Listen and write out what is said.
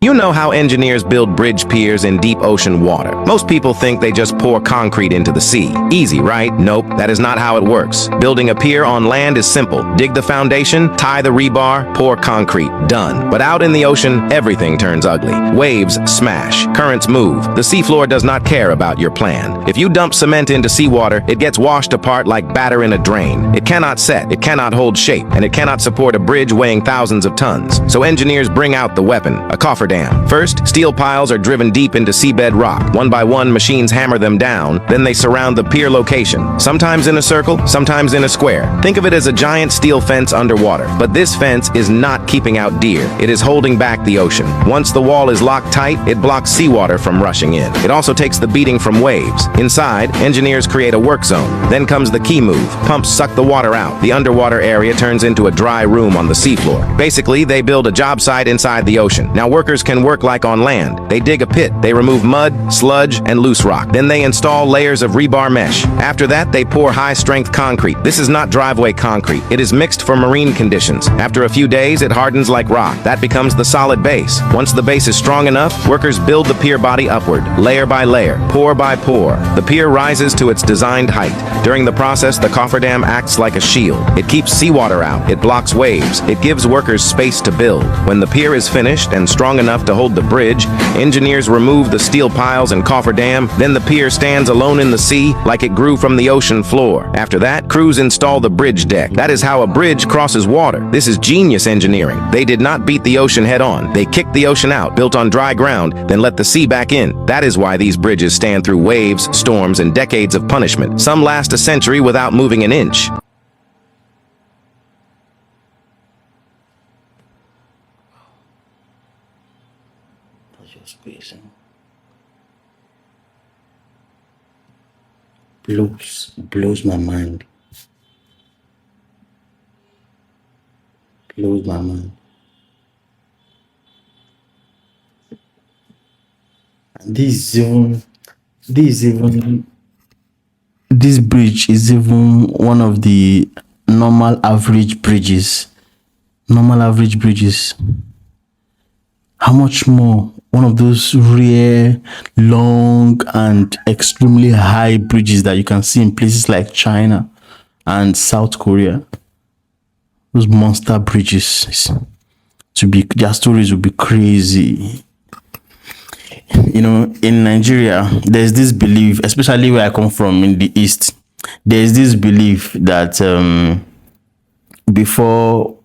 You know how engineers build bridge piers in deep ocean water. Most people think they just pour concrete into the sea. Easy, right? Nope, that is not how it works. Building a pier on land is simple. Dig the foundation, tie the rebar, pour concrete. Done. But out in the ocean, everything turns ugly. Waves smash. Currents move. The seafloor does not care about your plan. If you dump cement into seawater, it gets washed apart like batter in a drain. It cannot set, it cannot hold shape, and it cannot support a bridge weighing thousands of tons. So engineers bring out the weapon, a cofferdam. First, steel piles are driven deep into seabed rock. One by one, machines hammer them down. Then they surround the pier location, sometimes in a circle, sometimes in a square. Think of it as a giant steel fence underwater. But this fence is not keeping out deer. It is holding back the ocean. Once the wall is locked tight, it blocks seawater from rushing in. It also takes the beating from waves. Inside, engineers create a work zone. Then comes the key move. Pumps suck the water out. The underwater area turns into a dry room on the seafloor. Basically, they build a job site inside the ocean. Now workers can work like on land. They dig a pit. They remove mud, sludge, and loose rock. Then they install layers of rebar mesh. After that, they pour high-strength concrete. This is not driveway concrete. It is mixed for marine conditions. After a few days, it hardens like rock. That becomes the solid base. Once the base is strong enough, workers build the pier body upward, layer by layer, pour by pour. The pier rises to its designed height. During the process, the cofferdam acts like a shield. It keeps seawater out. It blocks waves. It gives workers space to build. When the pier is finished and strong enough to hold the bridge, engineers remove the steel piles and cofferdam. Then the pier stands alone in the sea like it grew from the ocean floor. After that, crews install the bridge deck. That is how a bridge crosses water. This is genius engineering. They did not beat the ocean head on. They kicked the ocean out, built on dry ground, then let the sea back in. That is why these bridges stand through waves, storms, and decades of punishment. Some last a century without moving an inch. That's just crazy. Blows my mind. Blows my mind. And this bridge is even one of the normal average bridges. How much more one of those rare, long, and extremely high bridges that you can see in places like China and South Korea? Those monster bridges, their stories will be crazy. You know, in Nigeria, there's this belief, especially where I come from in the East, there's this belief that before